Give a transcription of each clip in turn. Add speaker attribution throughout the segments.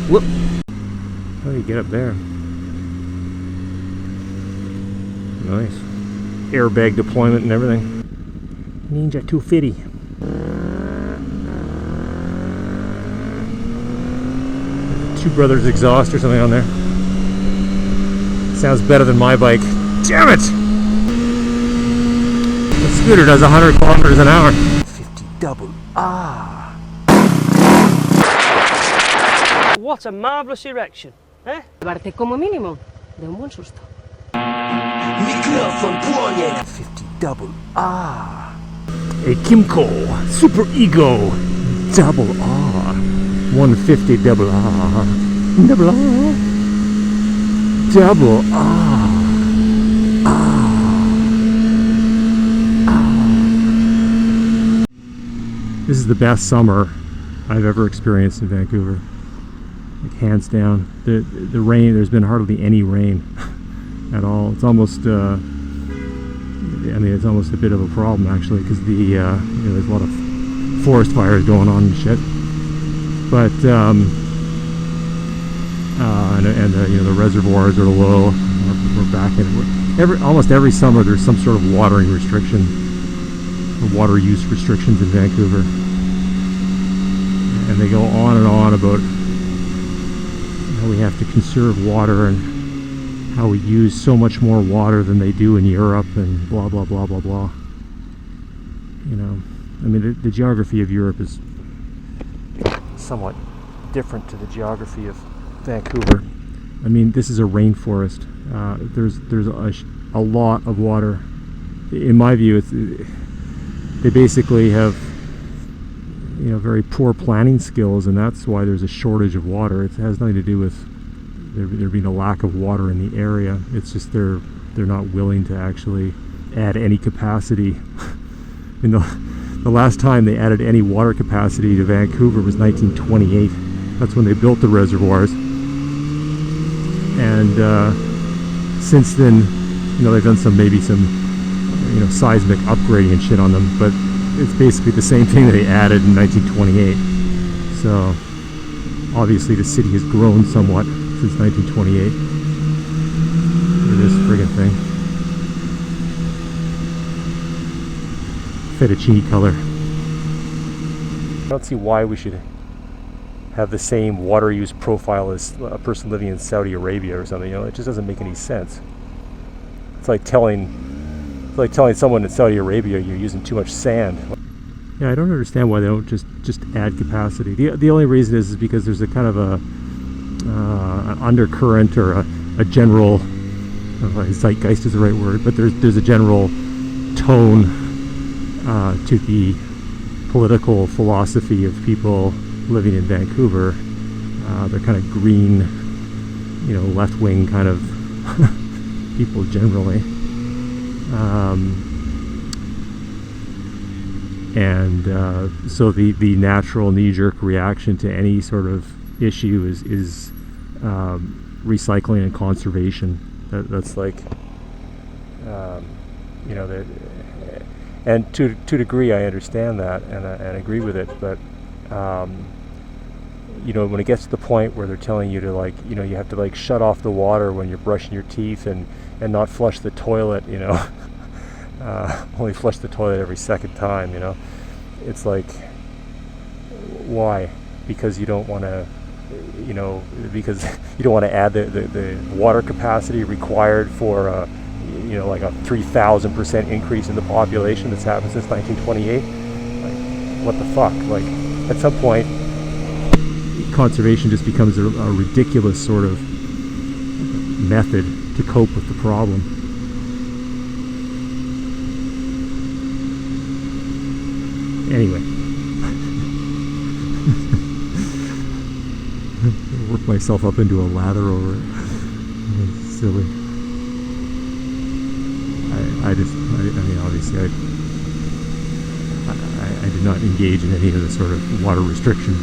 Speaker 1: Whoop! How do you get up there? Nice. Airbag deployment and everything. Ninja 250. Two Brothers exhaust or something on there. Sounds better than my bike. Damn it! The scooter does 100 kilometers an hour. 50 double R.
Speaker 2: What a marvellous erection, eh?
Speaker 3: Llevarte como mínimo de un buen susto.
Speaker 1: 50 double R. A Kimco Super Ego double R. 150 double R. Double R. Double R. This is the best summer I've ever experienced in Vancouver. Like hands down. The rain, there's been hardly any rain at all. It's almost it's almost a bit of a problem actually, because there's a lot of forest fires going on and shit. But the reservoirs are low. We're back in it. Almost every summer there's some sort of watering restriction, or water use restrictions in Vancouver, and they go on and on about how we have to conserve water and how we use so much more water than they do in Europe and blah blah blah blah blah. The geography of Europe is somewhat different to the geography of Vancouver. This is a rainforest. There's a lot of water. In my view, they basically have very poor planning skills, and that's why there's a shortage of water. It has nothing to do with there being a lack of water in the area. It's just they're not willing to actually add any capacity. The last time they added any water capacity to Vancouver was 1928. That's when they built the reservoirs. And since then, they've done some seismic upgrading and shit on them, but it's basically the same thing that they added in 1928. So obviously the city has grown somewhat since 1928. Look at this friggin' thing. Fettuccine color. I don't see why we should have the same water use profile as a person living in Saudi Arabia or something. It just doesn't make any sense. It's like telling someone in Saudi Arabia you're using too much sand. Yeah, I don't understand why they don't just add capacity. The only reason is because there's a kind of an undercurrent or a general, I don't know if zeitgeist is the right word, but there's a general tone to the political philosophy of people living in Vancouver. They're kind of green, left-wing kind of people generally. So the natural knee-jerk reaction to any sort of issue is recycling and conservation. That's like, and to a degree I understand that and agree with it, but when it gets to the point where they're telling you to you have to shut off the water when you're brushing your teeth and not flush the toilet, only flush the toilet every second time, it's like, why? Because you don't want to, because you don't want to add the water capacity required for like a 3,000% increase in the population that's happened since 1928. What the fuck? At some point, conservation just becomes a ridiculous sort of method to cope with the problem. Anyway, work myself up into a lather over it. It's silly. Obviously I did not engage in any of the sort of water restriction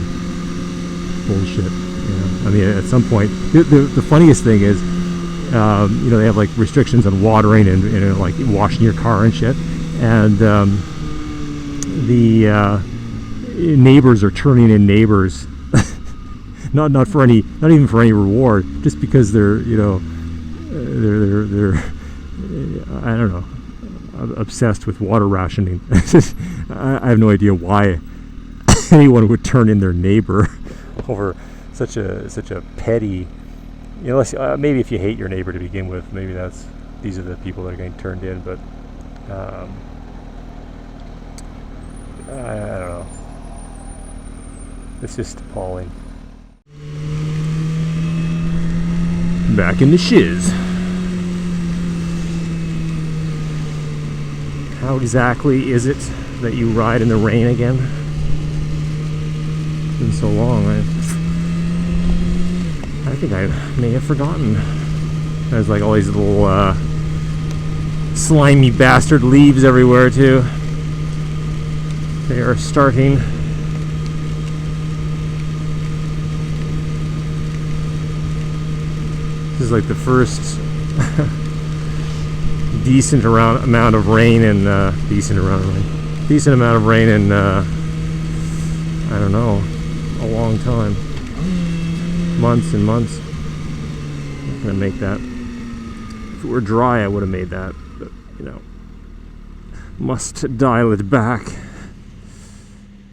Speaker 1: bullshit. At some point, the funniest thing is, they have restrictions on watering and washing your car and shit, and the neighbors are turning in neighbors not for any, not even for any reward, just because they're, you know, they're I don't know, obsessed with water rationing. I have no idea why anyone would turn in their neighbor over such a petty, you know, unless, maybe if you hate your neighbor to begin with, maybe these are the people that are getting turned in, but I don't know. It's just appalling. Back in the shiz. How exactly is it that you ride in the rain again? It's been so long. I think I may have forgotten. There's like all these little slimy bastard leaves everywhere too. They are starting. This is like the first decent amount of rain in decent amount of rain in I don't know, a long time. Months and months. I'm not gonna make that. If it were dry, I would have made that, but you know, must dial it back.